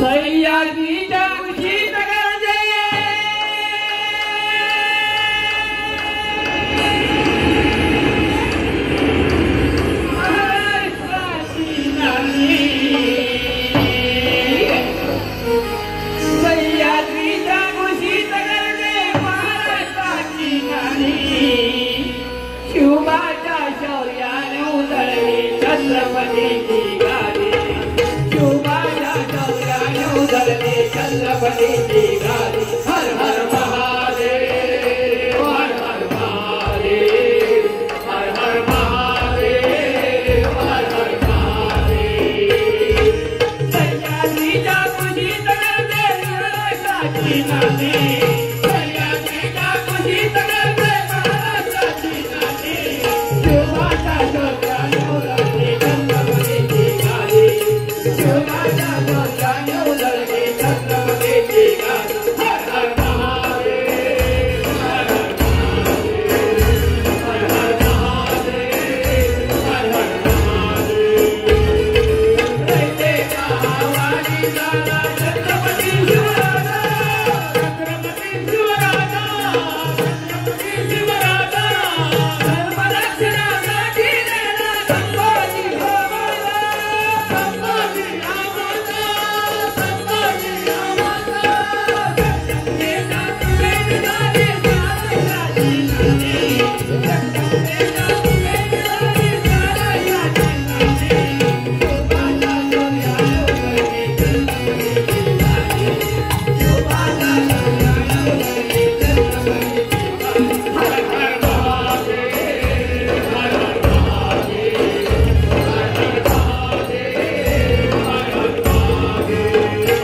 सह्याद्रीच्या कुशीत गरजे महाराष्ट्राची नाणी सह्याद्रीच्या कुशीत गरजे महाराष्ट्राची नाणी शिवबाच्या शौर्याने उधळली छत्रपतीची गादी शिवबाच्या शौर्याने उधळली छत्रपतीची गादी हर हर महादेव हर हर महादेव हर हर महादेव हर हर महादेव सह्याद्रीच्या कुशीत गरजे महाराष्ट्राची नाणी सह्याद्रीच्या कुशीत गरजे महाराष्ट्राची नाणी शिवबाच्या शौर्याने उधळली छत्रपतीची गादी शिवबाच्या शौर्याने उधळली छत्रपतीची गादी हर हर महादेव हर हर महादेव हर हर महादेव हर हर महादेव रयते गावानी झाला छत्रपती शिवराजा छत्रपती शिवराजा छत्रपती शिवराजा धर्मरक्षणासाठी नेला संभाजी रामाला संभाजी रामाला संभाजी रामाला जगदंबेचा तुमेन झाली महाराष्ट्राची नाणी जगदंबेचा तुमेन झाली महाराष्ट्राची नाणी शिवबाच्या शौर्याने उधळली छत्रपतीची गादी शिवबाच्या शौर्याने उधळली छत्रपतीची गादी हर हर महादेव हर हर महादेव हर हर महादेव हर हर महादेव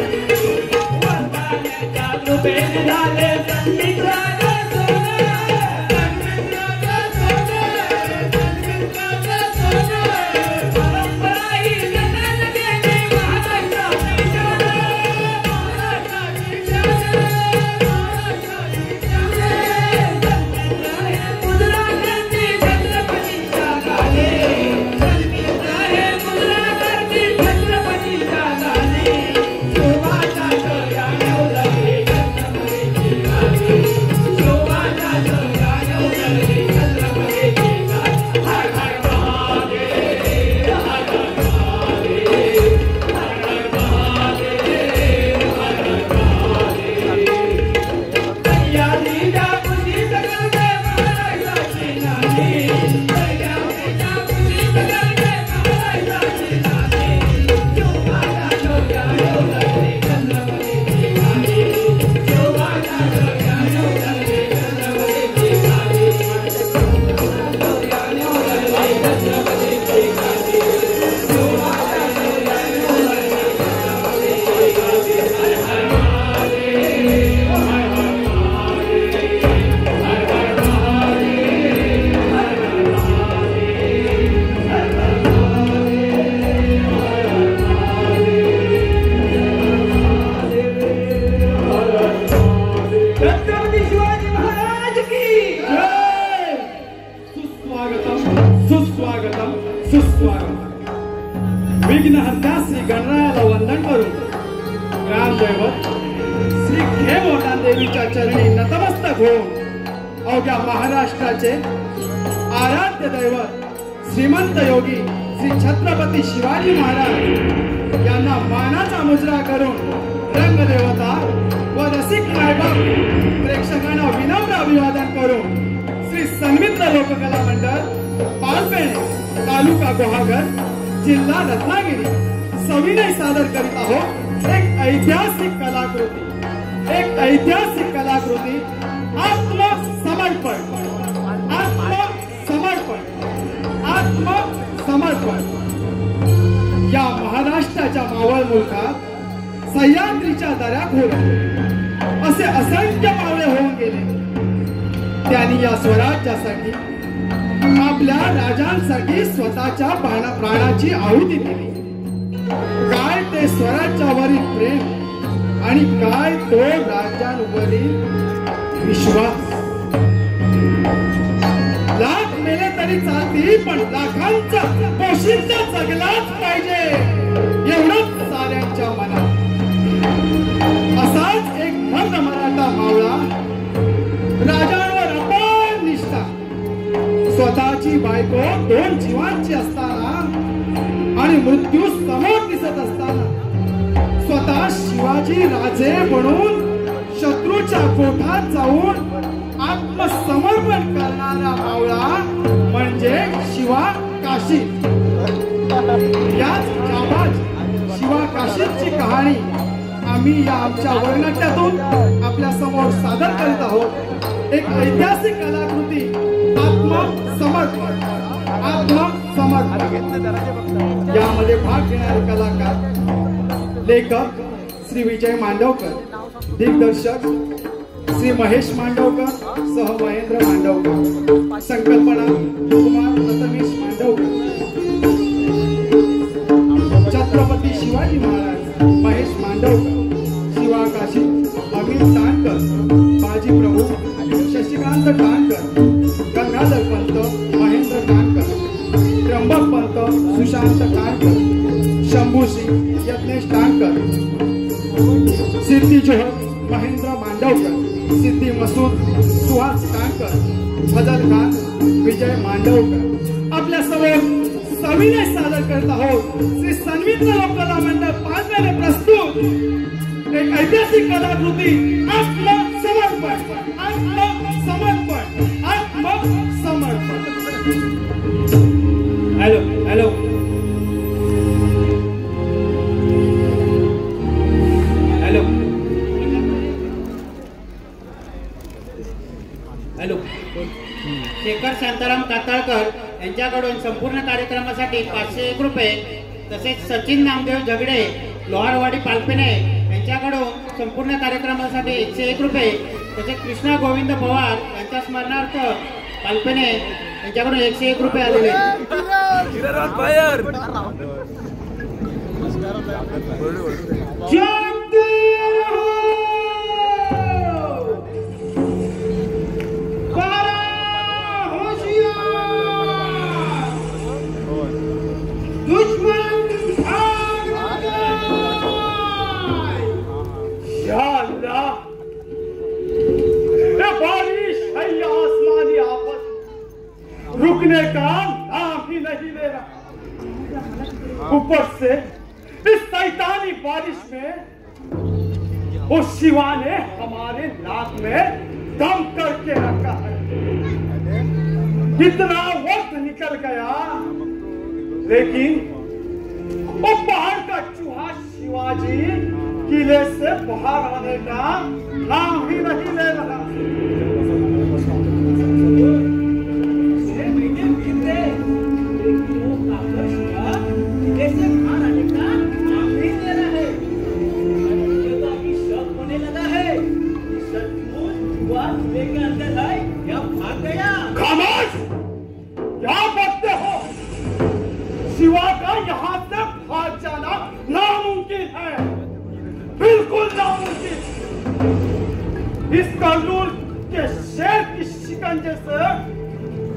वंदनाच्या तुमेन झाले संगीत राजा सोने संगीत राजा सोने संगीत राजा सोने परंपरा ही जतन केली महाराष्ट्राची शान महाराष्ट्राची शान महाराष्ट्राची शान संगीत आहे मुद्रा करती छत्रपतीच्या गादी संगीत आहे मुद्रा करती छत्रपतीच्या गादी शिवबाच्या शौर्याने उधळली छत्रपतीची गादी शिवबाच्या शौर्याने उधळली छत्रपतीची गादी हर हर महादेव हर हर महादेव हर हर महादेव हर हर महादेव सह्याद्रीच्या कुशीत गरजे महाराष्ट्राची नाणी सह्याद्रीच्या कुशीत गरजे महाराष्ट्राची नाणी शिवबाच्या शौर्याने उधळली छत्रपतीची गादी शिवबाच्या शौर्याने उधळली छत्रपतीची गादी शौर्याने उधळली छत्रपतीची गादी शिवबाच्या शौर्याने उधळली छत्रपतीची गादी हर हर महादेव हर हर महादेव हर हर महादेव हर हर महादेव हर हर महादेव छत्रपती शिवाजी महाराज की जय सुस्वागतम सुस्वागतम सुस्वागतम विघ्नहर्त्या श्री गणरायाला वंदन करून ग्रामदैवत श्री खेमोटा देवीच्या चरणी नतमस्तक होऊन अवघ्या महाराष्ट्राचे आराध्य दैवत श्रीमंत योगी श्री छत्रपती शिवाजी महाराज यांना मानाचा मुजरा करून रंगदेवता व रसिक मायबाप प्रेक्षकांना विनम्र अभिवादन करून श्री सन्मित्र लोककला मंडळ पालपेणे तालुका गुहागर जिल्हा रत्नागिरी सविनय सादर करीत आहोत एक ऐतिहासिक कलाकृती आत्मसमर्पण आत्मसमर्पण आत्मसमर्पण या महाराष्ट्राच्या मावळ मुलखात सह्याद्रीच्या दऱ्याखोर असे असंख्य मावळे होऊन गेले. त्यांनी या स्वराज्यासाठी आपल्या राजांसाठी स्वतःच्या प्राणाची आहुती दिली. काय ते स्वराज्यावरील प्रेम आणि काय तो राज्यांवरील विश्वास. लाख मेले तरी चालतील पण लाखांचा पोशिंदा जगलाच पाहिजे एवढंच साऱ्यांच्या मनात. असाच एक मर्द मराठा मावळा राजांवर अपार निष्ठा, स्वतःची बायको 2 जीवांची असताना आणि मृत्यू समोर दिसत असताना स्वतः शिवाजी राजे म्हणून शत्रूच्या गोठात जाऊन आत्मसमर्पण करणारा मावळा म्हणजे शिवा काशी. याच जाबाज शिवा काशीची कहाणी आम्ही या आमच्या वर्णनाट्यातून आपल्या समोर सादर करीत आहोत. एक ऐतिहासिक कलाकृती आत्मसमर्पण. यामध्ये भाग घेणारे कलाकार लेखक श्री विजय मांडवकर, दिग्दर्शक श्री महेश मांडवकर सह महेंद्र मांडवकर, संकल्पना कुमार प्रथमेश मांडवकर, छत्रपती शिवाजी महाराज महेश मांडवकर, शिवा काशी अमित तांडकर, बाजी प्रभू शशिकांत तांडकर, गंगाधर पंत महेंद्र तांडकर, त्र्यंबक पंत सुशांत तांडकर, शंभू सिंग यज्ञेश तांडकर, सिद्धी जोहर महेंद्र मांडवकर, सिद्धी मसूद सुहास तांडकर, फजल खान विजय मांडवकर. आपल्या समोर सविनय सादर करत आहोत श्री सन्मित्र लोककला मंडळ पाचव्याने प्रस्तुत एक ऐतिहासिक कलाकृती आत्मसमर्पण. Hello hello hello hello Shekhar Shantaram Katalkar यांच्याकडून संपूर्ण कार्यक्रमासाठी 501 रुपये, तसेच सचिन नामदेव झगडे लोहारवाडी पालपेने यांच्याकडून संपूर्ण कार्यक्रमासाठी 101 रुपये, तसेच कृष्णा गोविंद पवार यांच्या स्मरणार्थ पालपेने यांच्याकडून 101 रुपये आलेले. रुकने का नाम ही नहीं ले रहा. ऊपर से इस शैतानी बारिश में उस शिवा ने हमारे नाक में दम करके रखा है. कितना वक्त निकल गया लेकिन वो पहाड़ का चूहा शिवाजी किले से बाहर आने का नाम ही नहीं ले रहा. खामोश! क्या बकते हो? शिवा का यहाँ से भाग जाना नामुमकिन है, बिल्कुल नामुमकिन. इस कर्नूल के शेर की शिकंजे से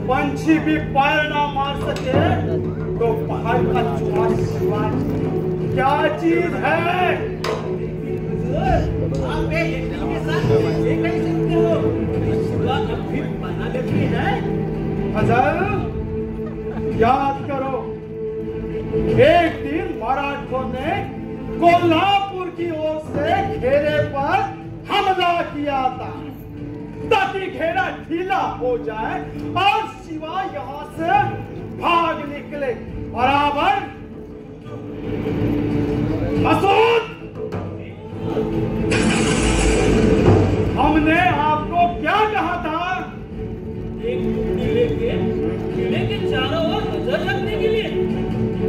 पंछी भी पैर ना मार सके तो पहाड़ का चूहा शिवा क्या चीज है? आप के साथ ये कह सकते हो शिवा अभी बना देती है. फजल, याद करो एक दिन मराठों ने कोल्हापुर की ओर से घेरे पर हमला किया था ताकि घेरा ढीला हो जाए और शिवा यहाँ से भाग निकले. बराबर? मसूद, हमने आपको क्या कहा था? एक किले के चारों ओर नजर रखने के लिए.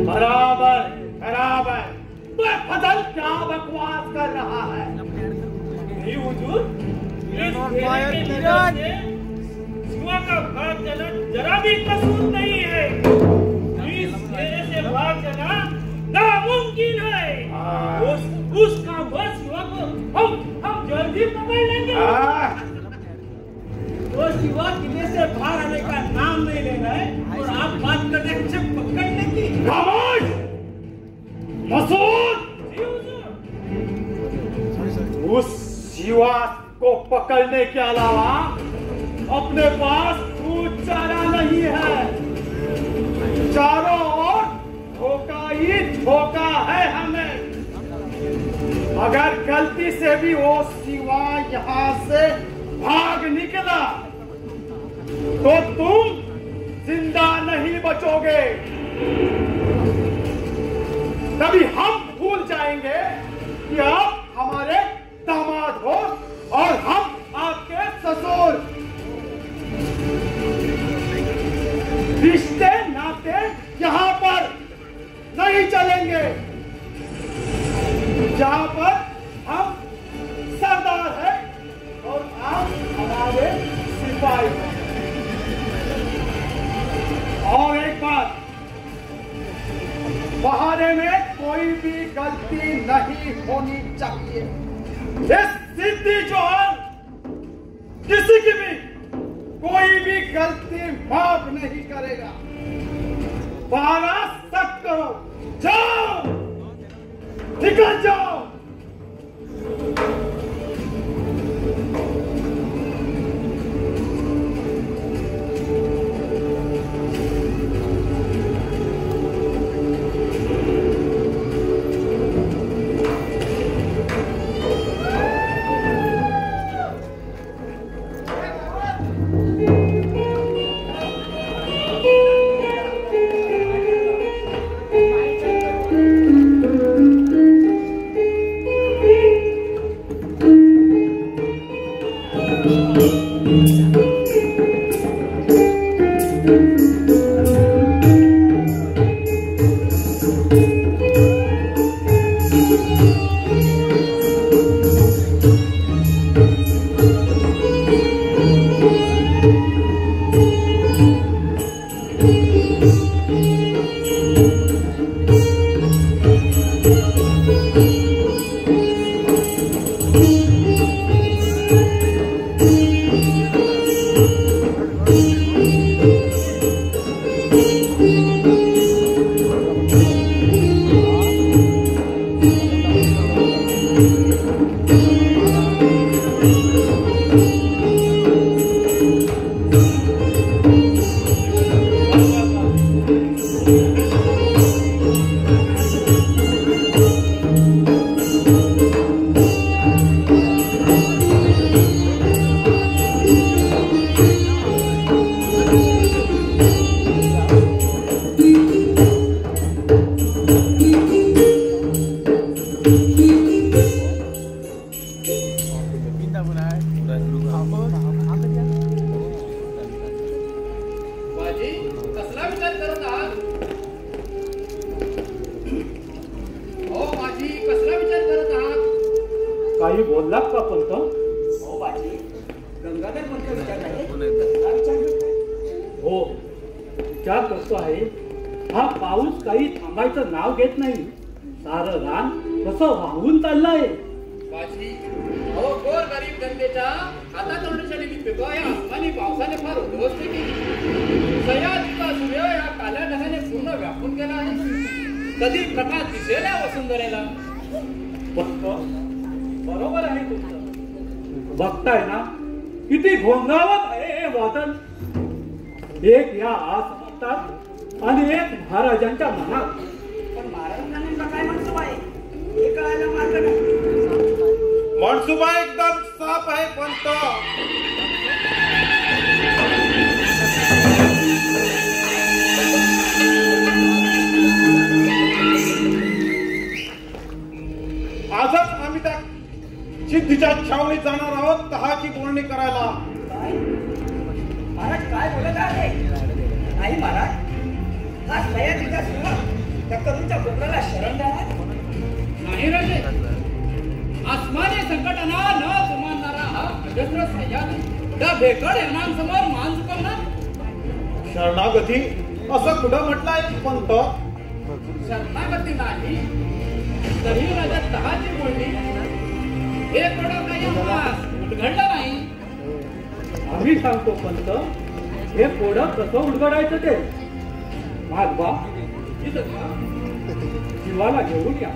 बराबर बराबर. फजल क्या बकवास कर रहा है? नहीं हुजूर, शिवा का भाग जाना जरा भी कसूर नहीं है. इस घेरे से भाग जाना नामुमकिन है. उसका बस शिवा को हम जल्दी पकड़ लेंगे. वो शिवा किले से बाहर आने का नाम नहीं ले रहा है और आप बात कर रहे हैं पकड़ने की. खामोश! मसूद! उस शिवा को पकड़ने के अलावा अपने पास कुछ चारा नहीं है। चारों ओर धोखा ही धोखा है हमें। अगर गलती से भी वो शिवा यहाँ से भाग निकला तो तुम जिंदा नहीं बचोगे। तभी हम भूल जाएंगे कि आप हमारे दामाद हो और हम आपके ससुर। रिश्ते नाते यहाँ पर नहीं चलेंगे, जहाँ पर हम सरदार हैं और आप हमारे सिपाही हैं। और एक बात, बहाने में कोई भी गलती नहीं होनी चाहिए। इस सिद्धि जोहर किसी की भी कोई भी गलती माफ नहीं करेगा। पहरा सख्त करो, जाओ, निकल जाओ। काही बोललात का पंत? हो बाजी, गंगाधर मंत्र विचारताय. हो, विचार करतो आहे. हा पाऊस काही थांबायचं नाव घेत नाही. सारं रान कसं वाहून चाललंय. बाजी, अहो गोर गरीब जनतेच्या हातातोंडाच्या निमित्त या आसमानी पावसाने फार उद्ध्वस्त केली. सह्याद्रीचा सूर्य या काल्या ढगाने पूर्ण व्यापून गेला आहे. कधी प्रकाश दिसेल या वसुंधरेला. बरोबर आहे तुमचं. बघताय ना किती घोंगावत आहे हे वादन. एक या आसमानात आणि एक महाराजांच्या मनात. पण महाराजांना काय मनसुबा आहे हे कळायला मार्ग नाही. मनसुबा एकदम साफ आहे पंत. आजच आम्ही त्या सिद्धीच्या छावणीत जाणार आहोत तहाची बोलणी करायला. काय महाराज काय बोलत आहे? नाही महाराज, हा सह्याद्रीचा सूर्य त्या करूच्या कोपऱ्याला शरण जाणार नाही राजे. आसमानी संकटांना न जुमानणारा हा अजस्र सह्याद्री त्या भेकड यांनांसमोर मान झुकवणार. शरणागती असं कुठं म्हटलंय पंत? शरणागती नाही तरी राजा तहाची बोलणी हे कडं काही आम्हास उलगडलं नाही. आम्ही सांगतो पंत, हे पोडं कसं उलगडायचं ते. मागवा शिवाला घेऊन या.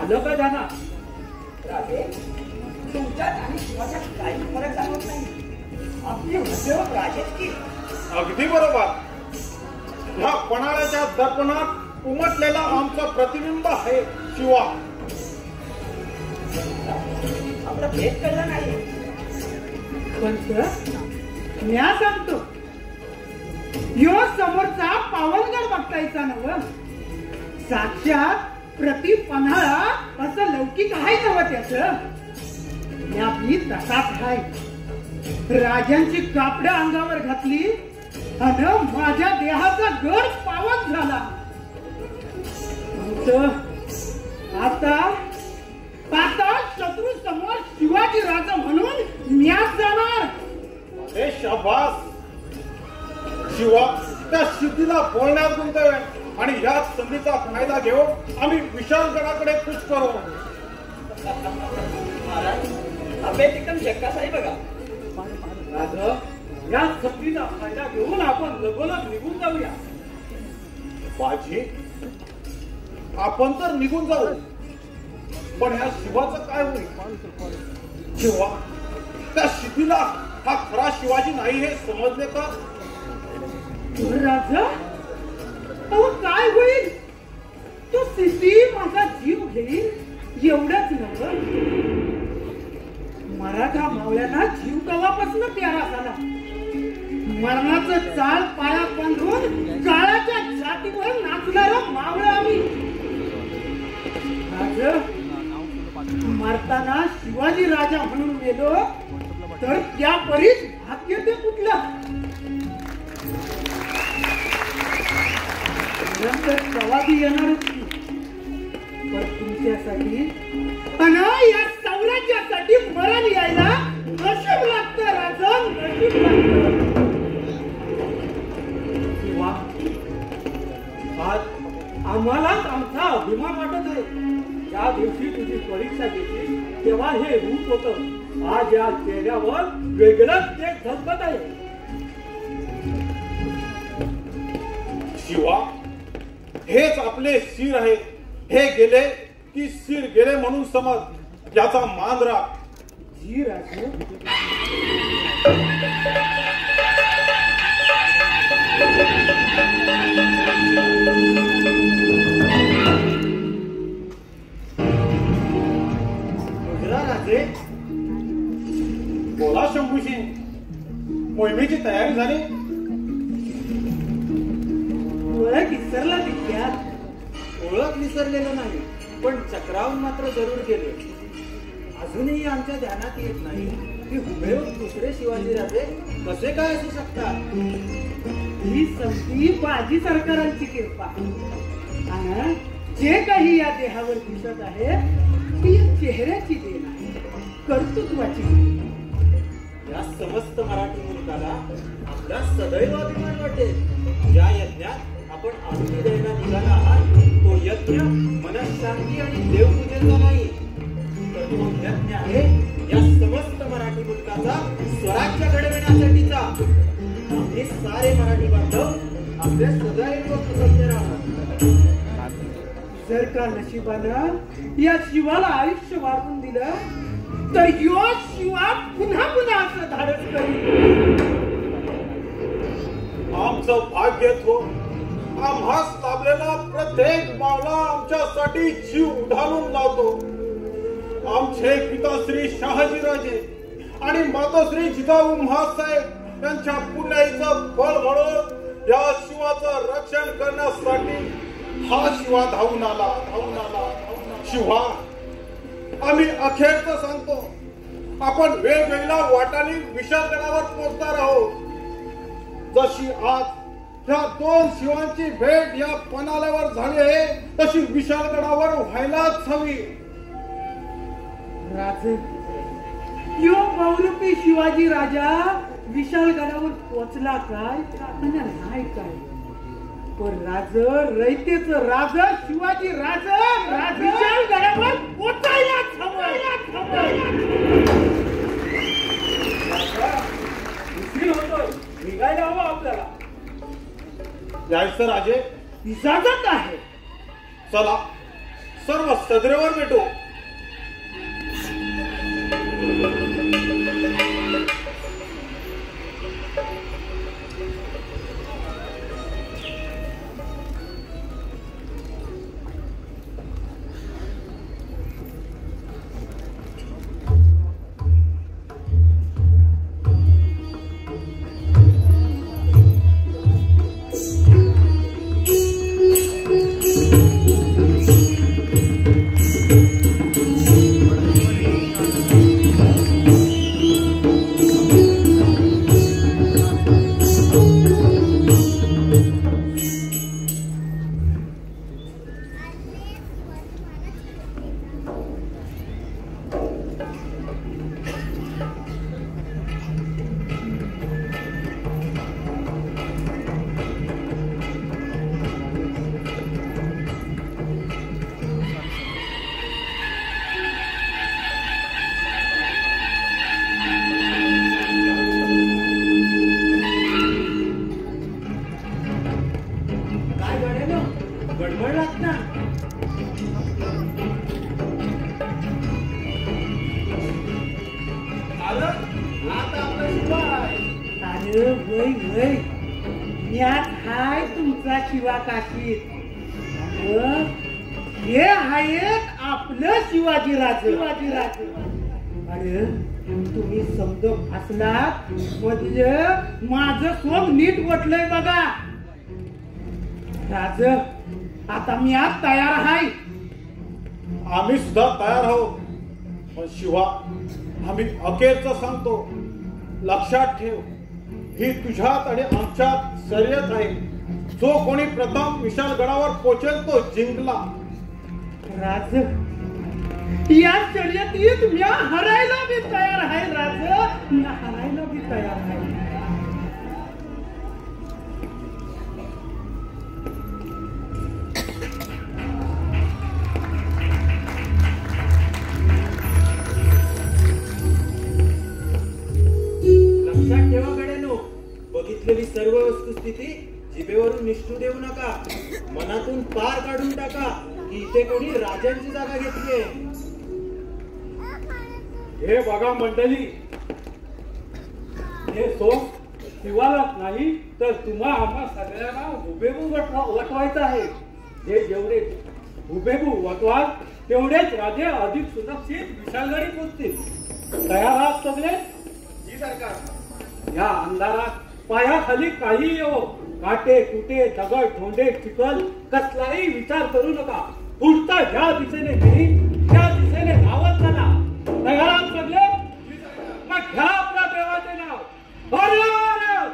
आलं का जाणार? राजे, तुमच्यात आणि शिवाच्यात काही फरक जाणवत नाही. आपली हृदय राजेच की. अगदी बरोबर. ह्या पणाळ्याच्या दर्पणात उमटलेला आमचं प्रतिबिंब आहे शिवा. आपला भेद कळला नाही. पण म्या सांगतो, यो समोरचा पावनगड बघतायचा नव. साक्षात प्रति पन्हाळा असं लौकिक आहे नव त्याच. म्या बी तसाच आहे. राजांची कापडं अंगावर घातली आणि माझ्या देहाचा गड पावन झाला. आता शत्रू समोर शिवाजी राजा म्हणून म्याच जाणार. हे शाबास. शिवा त्या सिद्धीला बोलण्यात गुंतवे आणि याच संधीचा फायदा घेऊन आम्ही विशालगडाकडे कूच करू. अभेद एकदम शक्काच आहे बघा. राजा, या संधीचा फायदा घेऊन आपण लगोलग निघून जाऊया. बाजी, आपण तर निघून जाऊ, पण ह्या शिवाचं काय होईल? शिवा त्या सिद्धीला हा खरा शिवाजी नाही हे समजले का? राजा, अहो काय होईल? तो सिद्धी माझा जीव घेईल एवढंच नव्हतं. मराठा मावळ्यांना जीव कवापासून प्यारा झाला. मरणाचं चाल पायात बांधून काळाच्या छातीवर नाचणारा मावळा आम्ही. मरताना शिवाजी राजा म्हणून गेलो तर त्या परीस भाग्य ते कुठलं? नंतर प्रवादी येणारच की. पण तुमच्यासाठी आणि या साम्राज्यासाठी मरण यायला नशीब लागतं राजा, नशीब लागतं. शिवा, आज आम्हालाच आमचा अभिमान वाटत आहे. ज्या दिवशी तुझी परीक्षा घेतली तेव्हा हे रूप होतं. आज या चेहऱ्यावर वेगळंच ते झलकत आहे. शिवा, हेच आपले शिर आहे. हे गेले की शिर गेले म्हणून समज. याचा मान राख. जी राजा. राजे, बोला शंभूशी, मोहिमेची तयारी झाली? ओळख विसरला विद्यात. ओळख विसरलेलं नाही, पण चक्रावून मात्र जरूर गेले. अजूनही आमच्या ध्यानात येत नाही की हुबेहूब दुसरे शिवाजी राजे कसे काय असू शकतात. ही संधी बाजी सरकारांची कृपा. आणि जे काही या देहावर दिसत आहे ती चेहऱ्याची देण आहे, कर्तृत्वाची. या समस्त मराठी मुलकाला आपला सदैव अभिमान वाटेल. ज्या यज्ञात आपण आहुती द्यायला निघाला आहात तो यज्ञ मनःशांती आणि देवपूजेचा नाही, तर तो यज्ञ आहे या समस्त मराठी मुलकाचा स्वराज्य घडविण्यासाठीचा. आम्ही सारे मराठी बांधव आपल्या सदैव कृतज्ञ राहणार. जर का नशिबानं या शिवाला आयुष्य वाढवून दिलं तर यो शिवा पुन्हा पुन्हा असं धाडस करील. आमचं भाग्य थो. आम्हास लाभलेला प्रत्येक मावळा आमच्यासाठी जीव उधारून लावतो. आमचे पिताश्री शहाजीराजे आणि मातोश्री जिजाऊ महासाहेब यांच्या पुण्याईचं फळ म्हणून या शिवाचं रक्षण करण्यासाठी हा शिवा धावून आला. शिवा, आम्ही अखेरचं सांगतो, आपण वेगवेगळ्या वाटांनी विशालगडावर पोहोचणार आहोत. जशी आज ह्या दोन शिवांची भेट या पणाल्यावर झाली आहे तशी विशालगडावर व्हायलाच हवी. राजे, यो बहुरूपी शिवाजी राजा विशालगडावर पोचला काय आणि नाही काय, पण राज रयतेच राज शिवाजी राज विशालगडावर पोचायलाच उशीर होतोय, निघायला हवं आपल्याला. जायचं राजे? इजाजत आहे. चला सर्व सदरेवर भेटू. गडबडलात ना? अरे वय वय यात हाय तुमचा शिवा काशीत. हे आहे आपलं शिवाजीराजे. अरे तुम्ही समज असलात म्हणजे माझं सोम नीट वटलंय बघा. राज आता मी आज तयार आहे. आम्ही सुद्धा तयार आहोत. पण शिवा आम्ही अखेरच सांगतो, लक्षात ठेव, ही तुझ्यात आणि आमच्यात शर्यत आहे. जो कोणी प्रथम विशालगडावर पोहोचेल तो जिंकला. राज या शर्यतीत मी हरायला मी तयार आहे. राज मी हरायला मी तयार आहे. लक्षात ठेवा गड्यानो, बघितलेली सर्व वस्तुस्थिती जिभेवरून निष्ठू देऊ नका. मनातून पार काढून टाका की इथे कोणी राजांची जागा घेतलीये. हे बघा मंडळी, हे सोम शिवालाच नाही तर तुम्हा आम्हा सगळ्यांना हुबेहूब वटवायचं आहे. जे जेवढे हुबेहूब वटवाल तेवढेच राजे अधिक सुरक्षित विशालगडी पोहोचतील. तयार आहात सगळे? जी सरकार. या अंधारात पायाखाली काही येवो, काटे कुटे दगड ठोंडे चिखल कसलाही विचार करू नका. पुढचा ज्या दिशेने घेईन त्या दिशेने धावत चला. तयार आहात सगळे? मग घ्या आपल्या देवाचे नाव. हर हर हर हर.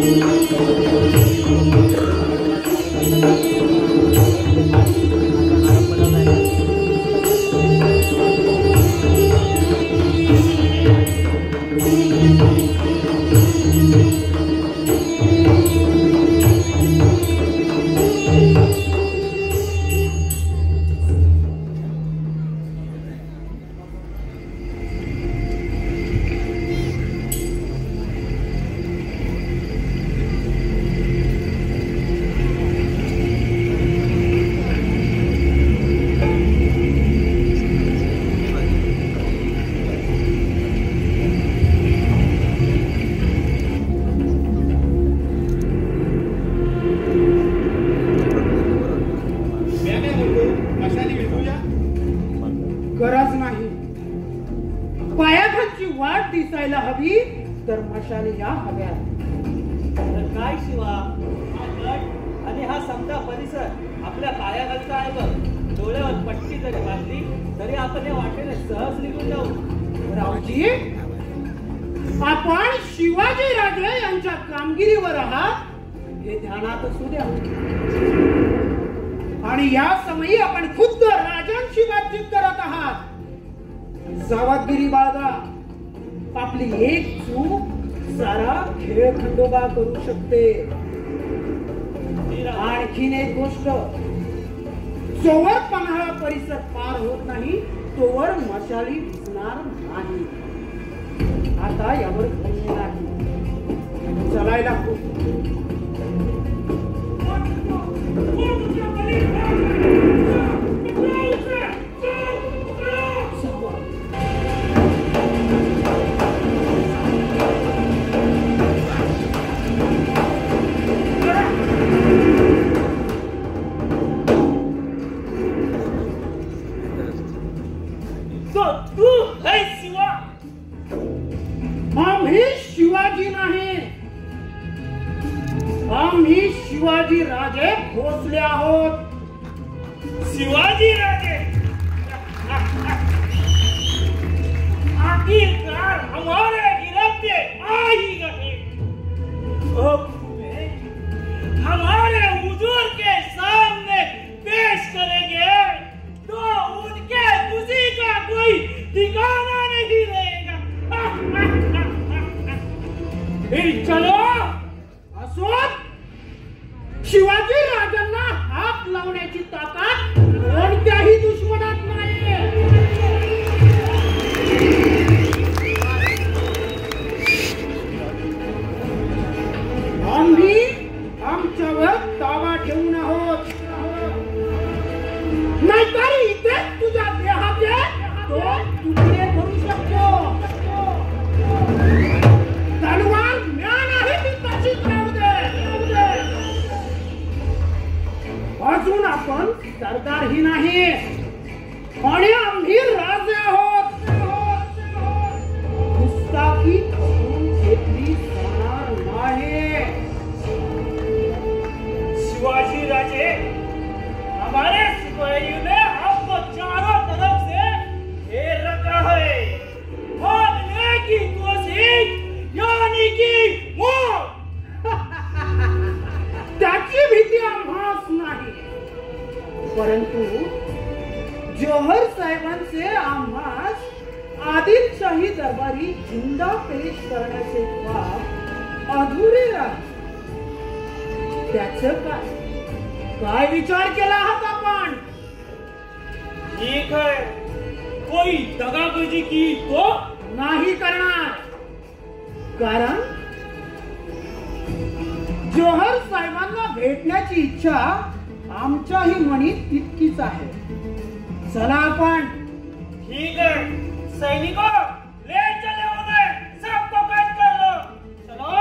Thank you. दिसायला हवी तर मशाली या हव्यात. तर काय शिवा, हा गट आणि हा समजा परिसर आपल्या पायाखालचा आहे बघ. डोळ्यावर पट्टी जरी बांधली तरी आपण या वाटेने सहज निघून जाऊ. रावजी, आपण शिवाजी राजे यांच्या कामगिरीवर आहात हे ध्यानात असू द्या. आणि या समयी आपण खुद्द राजांशी बातचीत करत आहात. सावधगिरी बाळगा. आपली एक चूक सारा खेळ खंडोबा करू शकते. आणखीन एक गोष्ट, जोवर पन्हाळा परिसर पार होत नाही तोवर मशाली दिसणार नाही. आता यावर बोलणे नाही. चलायला आम्ही शिवाजी नाही, आम्ही शिवाजी राजे भोसले आहोत. शिवाजी राजे आखिरकार हमारे गिरफ्ते आ ही गए. हमारे हुजूर के सामने पेश करेंगे तो उनके खुशी का कोई ठिकाना नहीं रहेगा. फिर चलो. असोत, शिवाजी राजांना हात लावण्याची ताकद कोणत्याही दुश्मनात नाही. आम्ही आमच्यावर ताबा ठेवून आहोत. नाहीतर इथे तुझ्या देहाचे तो तुकडे करू शकतो. तलवार ज्ञान आहे ती तशीच राहू दे. अजून आपण सरदारही नाही आणि आम्ही राजे आहोत. गुस्ताखी करून घेतली जाणार नाही. शिवाजी राजे, हमारे सिपाहियों ने आपको चारों तरफ से घेर रखा है. भागने की कोशिश यानी की मौत. त्याची भीती आम्हास नाही, परंतु जोहर साहेबांचे आम्हास आदिलशाही दरबारी झुंडा पेश करण्याचे काम अधुरे आहे. त्याचं काय विचार केला आहात आपण? ठीक है, कोई दगाबाजी की तो नाही करणार. कारण जोहर साहेबांना भेटण्याची इच्छा आमच्याही मनात तितकीच आहे. चला आपण. ठीक है सैनिकों, ले चले उन्हें, सबको कैद कर लो. चलो.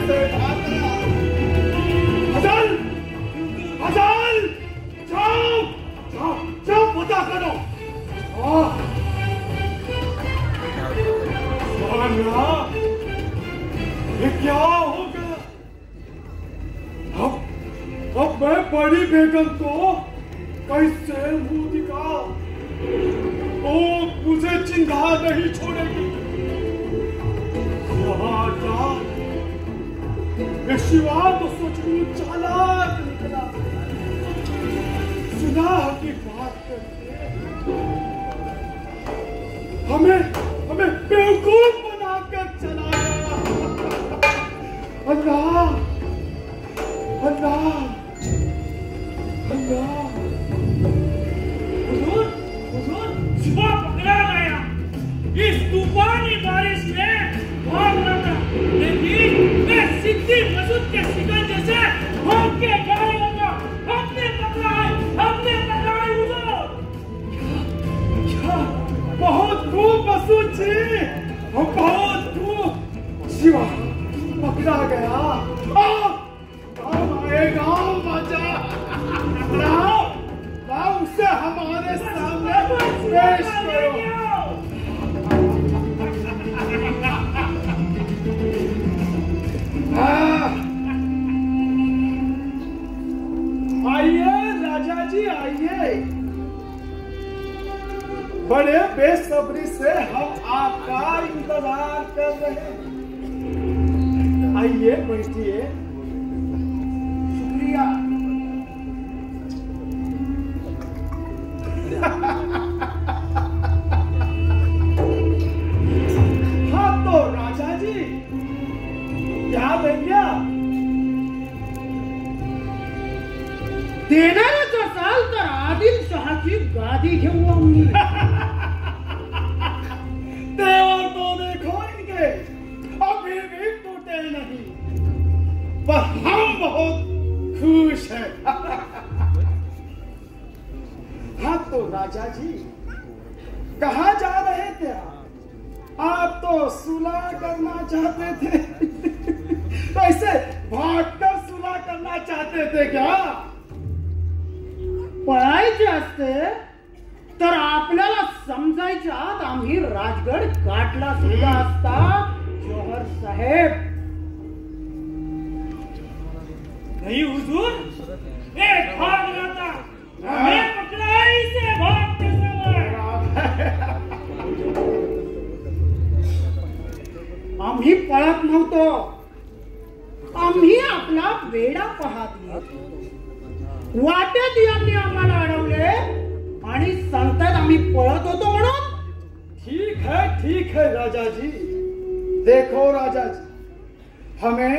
से भागना। फजल, फजल, जाओ, जाओ, जाओ पता करो। स्वामिया, ये क्या हो गया? अब मैं बड़ी बेगम को कैसे मुंह दिखा? ओ मुझे चिंता नहीं छोड़ेगी। शिवा तो सचमुच चालाक निकला। सुना की बात करके हमें बेवकूफ बनाकर चलाया। अल्लाह, अल्लाह, अल्लाह। हुजूर, हुजूर, शिवा पकड़ा गया। इस तूफानी बारिश में भाग रहा था, लेकिन मैं सिद्धि मसूद के शिकंजे से भाग के जाने लगा। हमने पकड़ा है हुजूर। क्या बहुत खूब मसूद जी, बहुत खूब। शिवा पकड़ा गया। आएगा मजा। लाओ उसे हमारे सामने पेश करो। आइए राजा जी, आइए। बड़े बेसब्री से हम आपका इंतजार कर रहे हैं। आइए बैठिए। शुक्रिया। हाँ तो राजा जी क्या भैया देणारच असाल तर आदिलशहाची गादी घेऊ आम्ही. तेवर तो देखो इनके अभी भी टूटे नहीं, पर हम बहुत खुश हैं। हाँ तो राजा जी कहाँ जा रहे थे आप तो सुलह करना चाहते थे। ऐसे भागकर सुलह करना चाहते थे क्या? पळायचे असते तर आपल्याला समजायच्या आत आम्ही राजगड गाठला सुद्धा असता जोहर साहेब. नहीं हुजूर, एक भाग रहा था, हमें पकड़ा ही से भागते समय। आम्ही पळत नव्हतो, आम्ही आपला वेडा पाहत होतो. वाटेत यांनी आम्हाला अडवले आणि सांगतात आम्ही पळत होतो म्हणून. ठीक है राजा जी। देखो राजा जी, हमें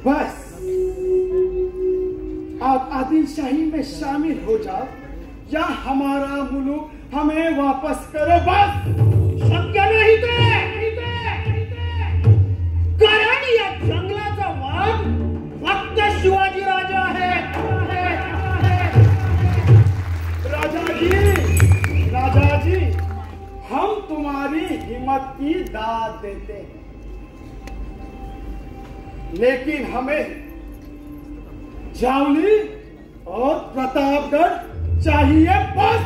बस आप आदिलशाही में शामिल हो जाओ या हमारा मुल्क हमें वापस करो बस। शक्य नाही ते, कारण या जंगलाचा वाघ फक्त शिवाजी राजा आहे. राजा जी हम तुम्हारी हिम्मत की दाद देते हैं, लेकिन हमें जावली और प्रतापगढ़ चाहिए बस।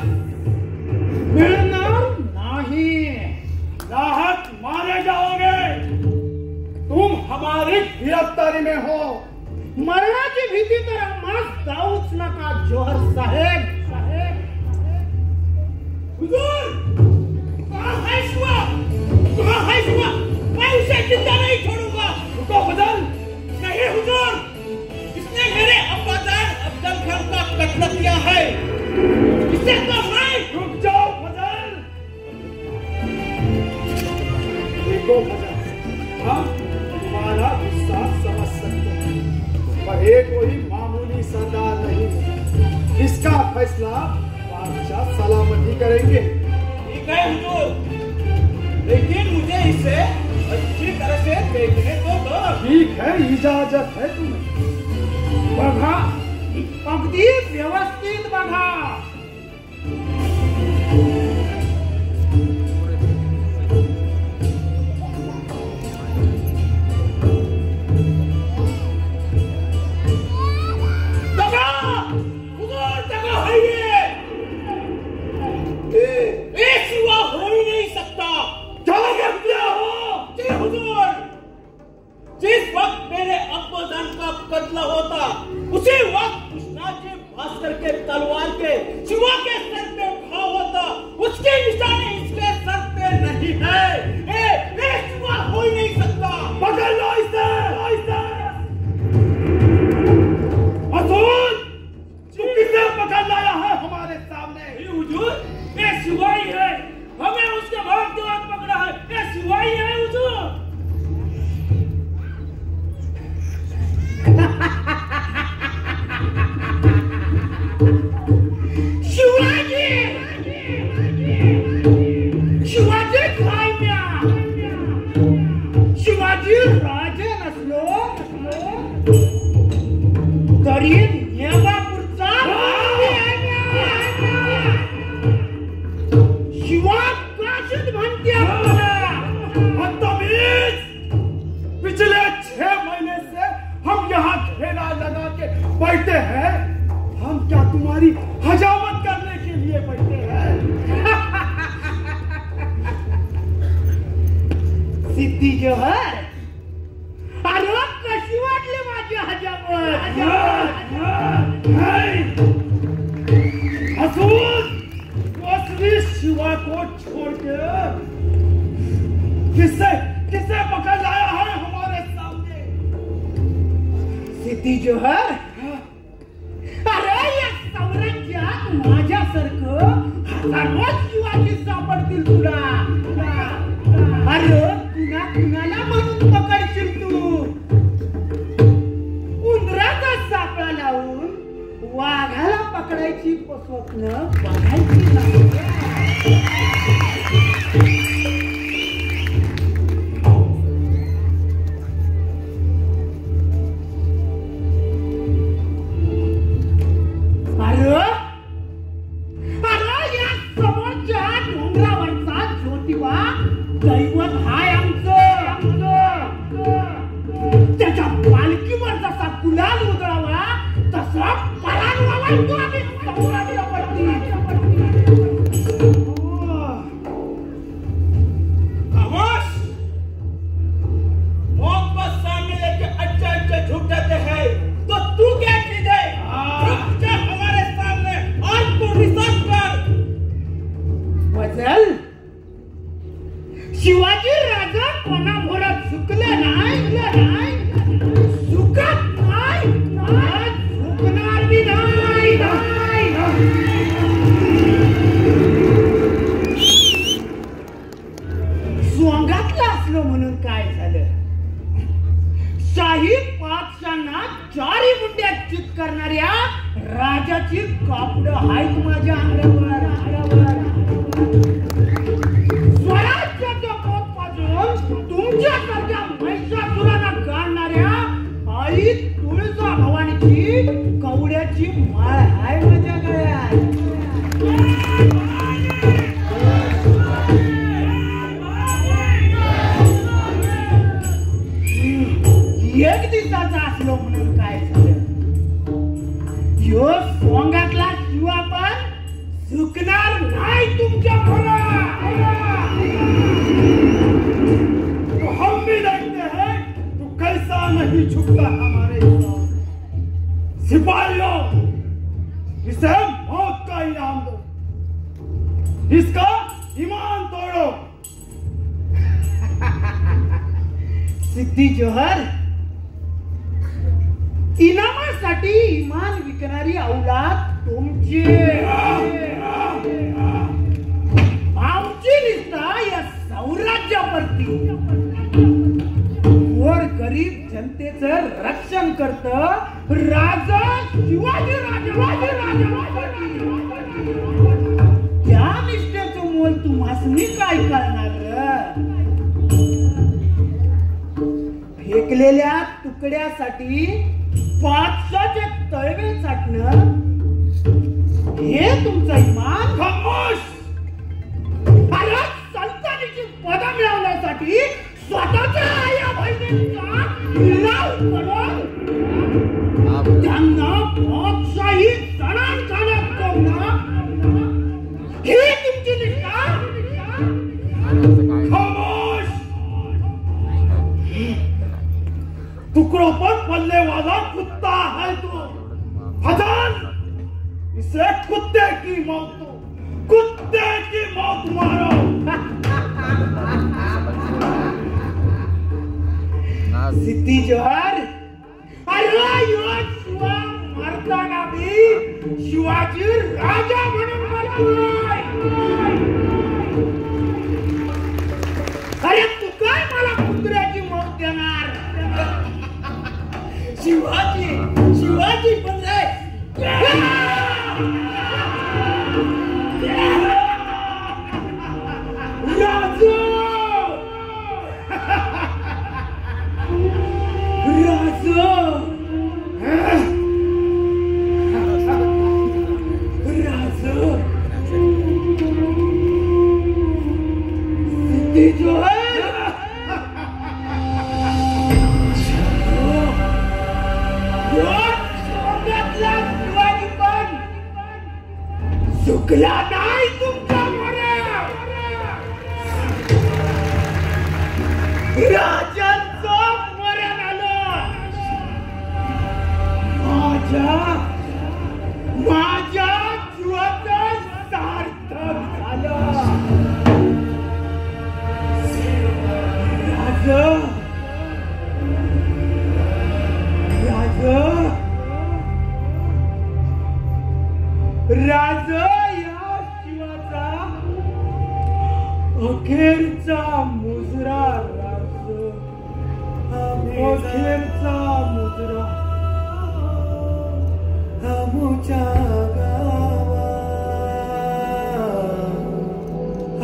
मिळणार नाही. राहत मारे जाओगे, तुम हमारी गिरफ्तारी में हो। मरणाची भीती तर आम्हास जाऊच नका जोहर साहेब. हुजूर, कहाँ है शिवा? कहाँ है शिवा? मैं उसे जिंदा नहीं छोड़ूंगा। रुको फजल। नहीं हुजूर, इसने मेरे अब्बाजान अफजल खान का कत्ल किया है। इसे तो मैं। रुक जाओ फजल। देखो फजल, हम तुम्हारा गुस्सा समझ सकते हैं, पर ये कोई मामूली सरदार नहीं है। इसका फैसला बादशाह सलामती करेंगे। ठीक है हुजूर, लेकिन मुझे इसे अच्छी तरह से देखने तो दो। ठीक है, इजाजत है तुम्हें। बघा, अगदी व्यवस्थित बघा. कत्ल होता उसी वक्त कृष्णा के भास्कर के तलवार के शिवा के सर पे घाव होता, उसकी निशानी इसके सर पे नहीं है। ये शिवा हो ही नहीं सकता। पकड़ लो इसे। हुजूर, किसे पकड़ लाया है हमारे सामने? हुजूर, ये शिवा ही है। हमें उसके भाग के हाथ पकड़ा है। ये शिवा ही है हुजूर। शिवाजी राजे नसलो तरी नेवापूरचा शिवा काशीत म्हणते आपल्याला। पिछले 6 महीने से हम यहाँ घेरा लगा के बैठे हैं। हम क्या तुम्हारी हजामत करने के लिए बैठे हैं? सिद्धी जोहर, अरे कशी वाटली माझी हजामत? हसूद, असली शिवा को छोड़ के किसे पकड़ लाया है हमारे सामने? सिद्धी जोहर, अरे या सौराज्यात माझ्यासारखं हजारो शिवाजी सापडतील तुला। अरे कुणाला म्हणून पकडशील तू? उंदराचा सापळा लावून वाघाला पकडायची स्वप्न बघायची नाही। अरे या समोरच्या डोंगरावरचा ज्योतिबा दैवत हाय आमचं। त्याच्या पालखीवर जसा गुलाल उधळावा तसा परानवावा तो आम्ही सौराज्यावरती। खामोश! मौत को सामने लेके अच्छे झुक जाते हैं तो तू क्या कीजिए? रुक जा हमारे सामने और तू रिसर्च कर। वजल शिवाजी राजा कोणाभोरात झुकले नाही, झुकत नाही, झुकणार बी नाही। सोंगातला असलो म्हणून काय झालं? शाही पातशांना 4 मुंड्यात चित करणाऱ्या राजाची कापडं आहेत माझ्या अंगावर। स्वराज्याचं पोट पाजून तुमच्यासारख्या महिषासुरांना गाळणाऱ्या आई तुळजा भवानीची कवड्याची माळ आहे माझ्या गळ्यात। एक दिवसाचा असलो म्हणून काय झालं? ह्यो सोंगातला शिवा पण झुकणार नाही तुमच्या तो हम भी देखते हैं तो कैसा नहीं झुकता हमारे साथ। सिपाहियों, इसे मौत का इनाम दो, इसका ईमान तोड़ो। सिद्धी जोहर, इनामासाठी इमान विकणारी औलाद तुमची। आमची निष्ठा या सौराज्यावरती। वर गरीब जनतेचं रक्षण करत राजा शिवाजी राजा। त्या निष्ठेचं मोल तुम्हासनी काय करणार? फेकलेल्या तुकड्यासाठी 500चे तळवे चाटणं हे तुमचं इमान? खामोश! अरे सल्तनतीची पदं मिळवण्यासाठी स्वतःच्या आया बहिणींचा लिलाव करून त्यांना बादशाही सणान खाण्यात ठेवणं ही तुमची निष्ठा? खामोश! टुकड़ों पर पलने वाला कुत्ता है तू। फजल, इसे कुत्ते की मौत दो, कुत्ते की मौत मारो। सिद्धी जोहर, अरे यो शिवा मरताना मी शिवाजी राजा म्हणून मरतोय। अरे तू काय मला कुत्र्याची मौत देणार? शिवाजी पण रे राजू, सिद्धी जोहर, शिवाजी पण चुकला नाही तुमचा मरा। राजांचं मरण आलं, माझ्या जीवाचं सार्थक झालं। राज या शिवाचा अखेरचा मुजरा, अखेरचा मुजरा आमच्या गावा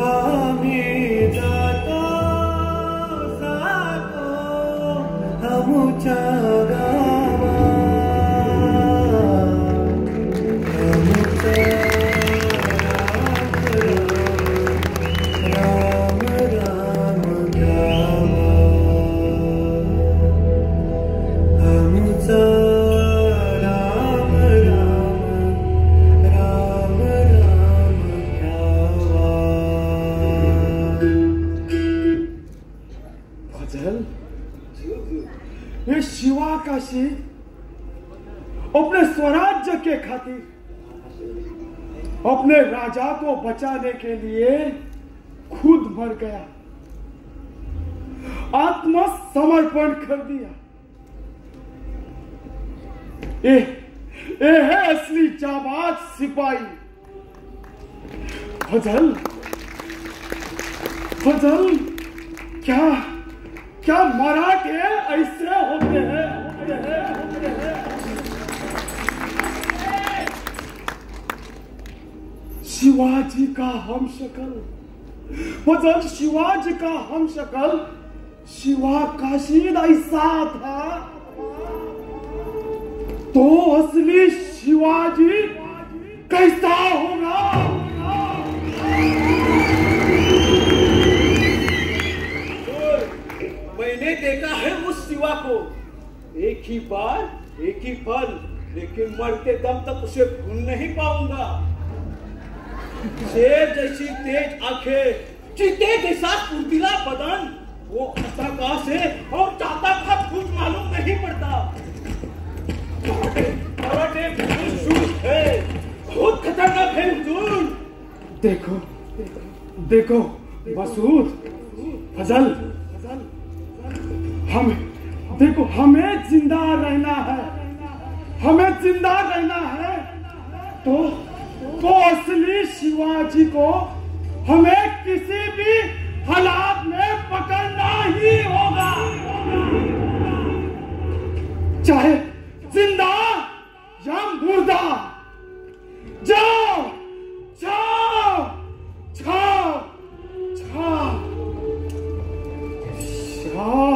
आम्ही जातो आमच्या गावा राम राम राम आमचा राम राम राम राम घ्यावा। फजल, ये शिवा काशी अपने स्वराज्य के खातिर अपने राजा को बचाने के लिए खुद मर गया, आत्मसमर्पण कर दिया। ये है असली जाबाज सिपाही। फजल, फजल, क्या मराठे ऐसे होते हैं? शिवाजी का हमशक्ल, फजल, शिवाजी का हमशक्ल शिवा काशीद ऐसा था, तो असली शिवाजी कैसा होगा? मैंने देखा है उस शिवा को, एक ही बार एक ही पल, लेकिन मरते दम तक उसे भूल नहीं पाऊंगा। शेर जैसी तेज आंखें, चीते जैसा फुर्तीला बदन, वो आता कहां से और जाता कब कुछ मालूम नहीं पड़ता। मराठे बिल्कुल शूर है, बहुत खतरनाक है हुजूर। देखो देखो मसूद, फजल, हमें जिंदा रहना है, हमें जिंदा रहना है, तो असली शिवाजी को हमें किसी भी हालात में पकड़ना ही होगा, चाहे जिंदा या मुर्दा। जाओ जाओ जाओ जाओ,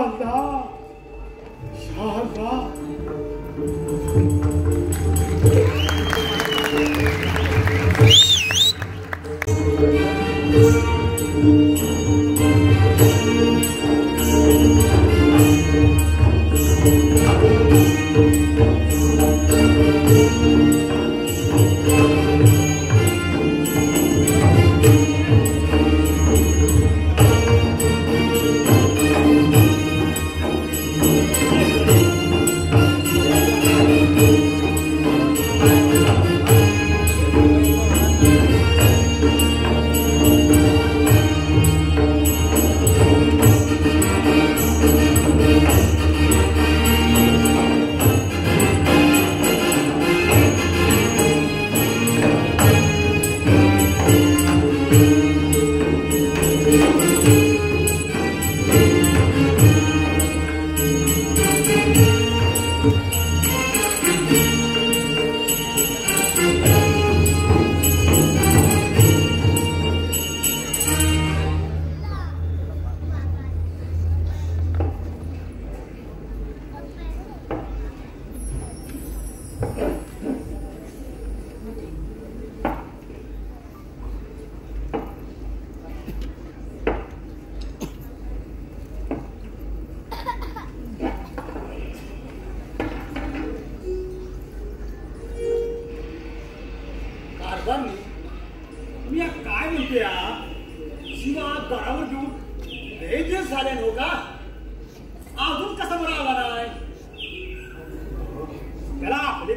शाबाश शाबाश।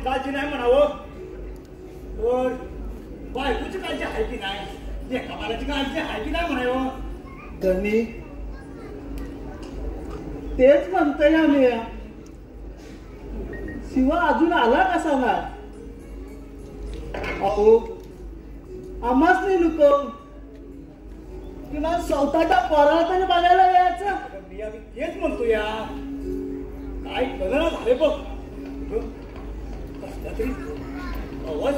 काळजी नाही म्हणावं पण बायकोची काळजी आहे की नाही एका बालाची काळजी आहे की नाही म्हणावं धनी तेच म्हणतोय आम्ही शिवा अजून आला कसा ना अहो आम्हाच नाही नको किंवा स्वतःच्या पोराला तरी बघायला यायचं मी आम्ही तेच म्हणतो या काय कळलं झाले बघ कसला तरी आवाज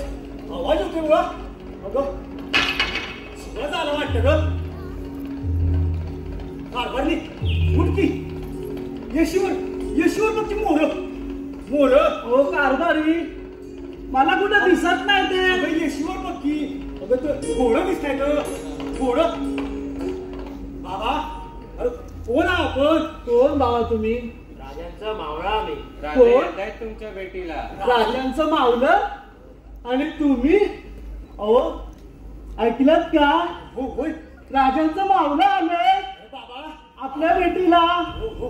आवाज होते बघा अगं शिवाच आला वाटतं ग कारभारनी उठकी येशीवर बघ ती मोर हो कारभारी मला कुठं दिसत नाही ते अगं येशीवर बघ की अगं ते घोडं दिसतंय ग घोडं बाबा अरे कोण आहो आपण कोण बाबा तुम्ही राजांचा मावळा आम्ही कोण? तुमच्या भेटीला राजांचं मावलं आणि तुम्ही अहो ऐकलं का हो होय राजांचं मावलं आलंय बाबा आपल्या भेटीला हो हो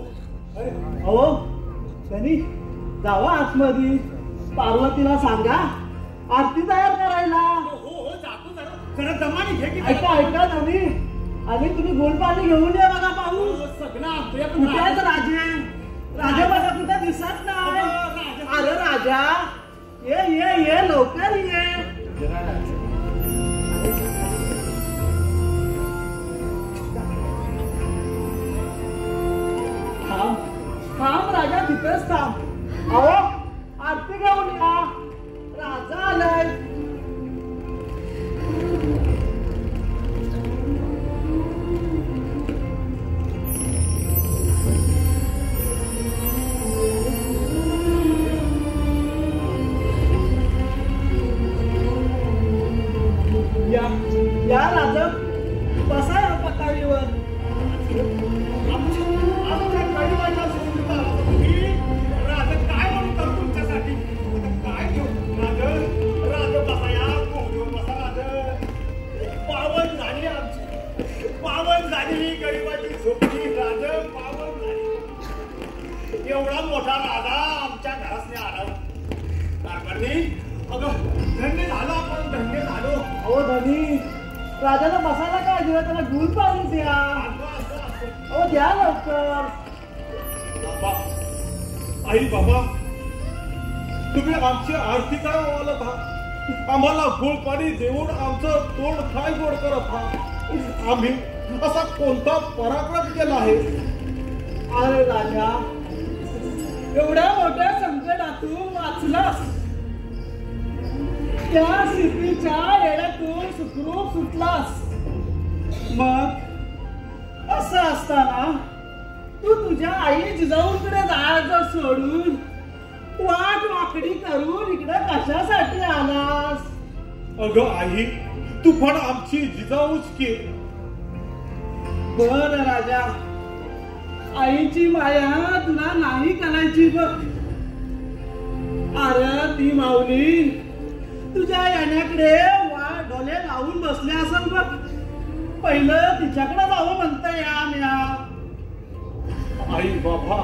अरे अहो त्यांनी जावा आतमध्ये पार्वतीला सांगा आरती तयार करायला हो हो जातो जरा दमाने घे की ऐका तुम्ही आणि तुम्ही गोलपाणी घेऊन या बघा पाहू सगळं आपल्या कुठे आहेत राजे बघा कुठे दिसत नाही अरे राजा ये लवकर ये थांब राजा तिथेच थांब अहो आरती घेऊन या राजा आलाय या राजा बसा या पताळीवर आमच्या कडीवाला सोडून तुम्ही राजा काय म्हणतात तुमच्यासाठी काय घेऊ राज बसाया घेऊन बसा राज पावन झाली आमची पावन झाली ही गरीबाची झोपडी राज पावन झाली एवढा मोठा राजा आमच्या घरासने आला कारभारनी अगं धन्य झालो आपण धन्य झालो अहो धनी राजाला बसायला काय दिलं त्याला गुल पाणी द्या अहो द्या लवकर बाबा आई बाबा तुम्ही आमची आरती काय व्हावत आहात आम्हाला गोड पाणी देऊन आमचं तोंड काय गोड करत आहात आम्ही असा कोणता पराक्रम केला आहे अरे राजा एवढ्या मोठ्या संकटातून वाचलास त्या स्थितीच्या येड्यातून सुखरूप सुटलास मग असं असताना तू तुझ्या आई जिजाऊंकडे जायचं सोडून वाट वाकडी करून इकडे कशासाठी आलास अगं आई तू पण आमची जिजाऊच की बर राजा आईची माया तुला नाही करायची बघ अरे ती माऊली तुझ्या येण्याकडे डोले लावून बसले असं बघ पहिलं तिच्याकडे जावं म्हणता या आई बाबा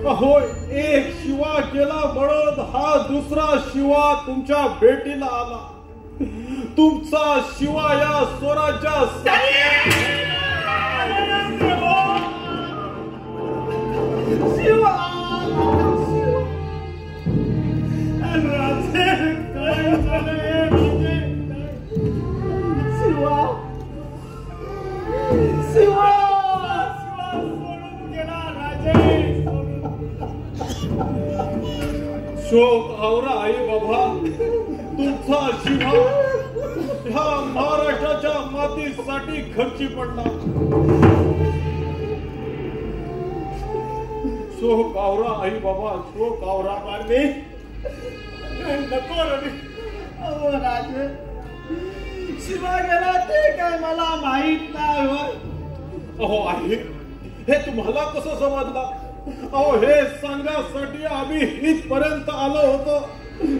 अहो एक शिवा गेला म्हणून हा दुसरा शिवा तुमच्या भेटीला आला तुमचा शिवा या स्वराज्यात शिवा शिवा शोक आवरा आई बाबा तुमचा शिवा ह्या महाराष्ट्राच्या मातीसाठी खर्ची पडला शोक आवरा आई बाबा शोक आवरा पारणे नको रवी अहो राजे शिवा गेला ते काय मला माहित नाही होय अहो आई हे तुम्हाला कसं समजलं अहो हे सांगण्यासाठी आम्ही इथपर्यंत आलो होतो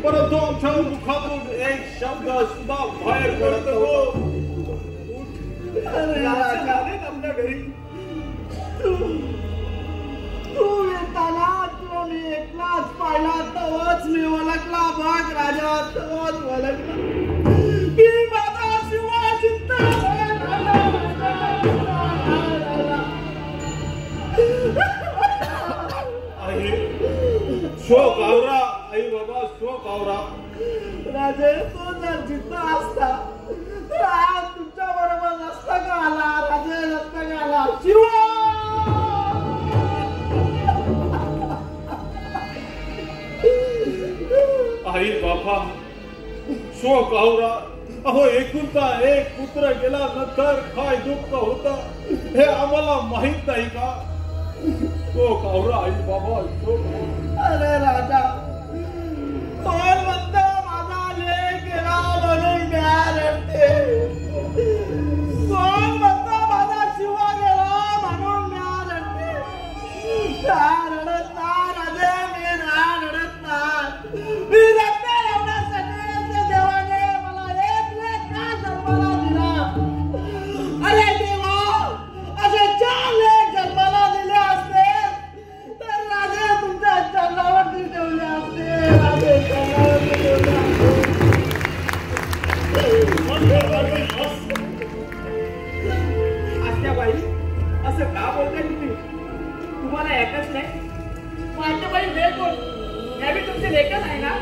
परंतु आमच्या मुखातून एक शब्द सुद्धा बाहेर पडत आपल्या घरी तू येताना तुला मी एकलाच पाहिला तर तोच मी ओळखला बघ राजा, तोच ओळखला की माझा शिवा चित्त शोक आवरा आई बाबा, शोक आवरा. राजे, तो जर जिद्द असता तर आज तुमच्या बरोबर नसता का आला राजे, नसता का आला शिवा. आई बाबा शोक आवरा. अहो एकुलता एक पुत्र गेला नंतर काय दुःख होत हे आम्हाला माहित नाही का? शोक आवरा आई बाबा, शोक आवरा. अरे राजा, कोण म्हणतो माझा लेक गेला म्हणून रडते? कोण म्हणतो माझा शिवा गेला म्हणून रडते? रडत ना राजे, मी रडत ना. मी रडते एवढ्यासाठी देवाने मला एक लेक का जन्माला दिला. अरे देवा, असे 4 लेक जन्माला दिले असते तर राजे तुमच्या चरणावरती ठेवले असते. राजे चरणावरती ठेवले असते. आत्याबाई, असं का बोलताय तुम्ही? तुम्हाला एकच नाही? मग आत्याबाई लेक कोण? मी बी तुमची लेकच आहे ना?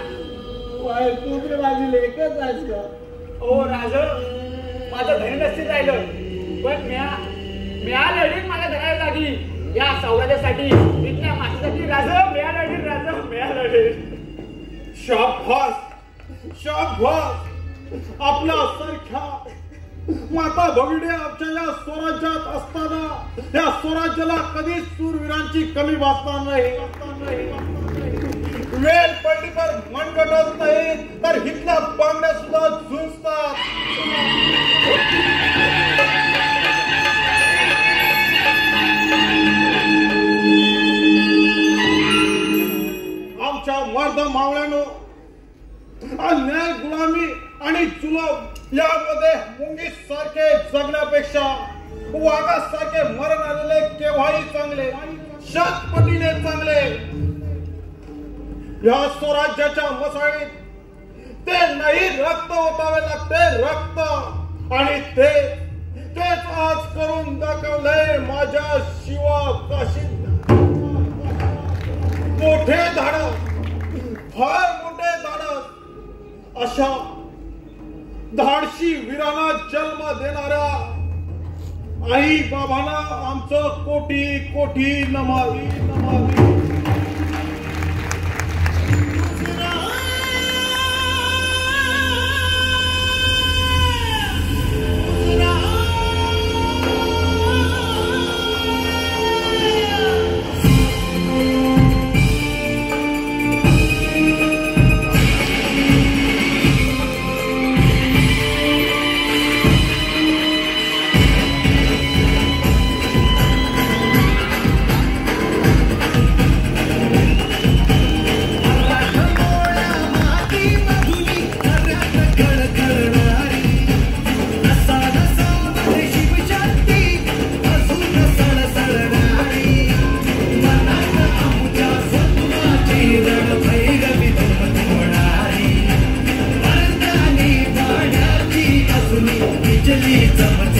तू बी माझी लेकच आहेस का? ओ राज, माझं धनी नसते राहिलं, पण म्या लढीत मला धरायला लागली या सौराज्यासाठी, इथल्या मातीसाठी. राज, म्या लढीत, राज, म्या लढीत. शाबास, शाबास. आपल्या सारख्या माता भगिनी आमच्या या स्वराज्यात असताना त्या स्वराज्याला कधीच शूरवीरांची कमी भासणार नाही. वेळ पडली तर मनगटत नाही तर हितल्या बांगड्या सुद्धा झुंजतात. आमच्या मर्द मावळ्यानो अन्याय, गुलामी आणि जुलम यामध्ये मुंगीस सारखे जगण्यापेक्षा वाघासारखे मरण आलेले केव्हाही चांगले, 100 पटीने चांगले. या स्वराज्याच्या मसाळीत ते नाही रक्त ओतावे लागते, रक्त. आणि तेच आज करून दाखवलंय माझ्या शिवा काशीत. मोठे धाडस, फार मोठे धाडस. अशा धाडशी वीरांना जन्म देणाऱ्या आई बाबांना आमचं कोटी कोटी नमावी, नमावी. बिजली चमक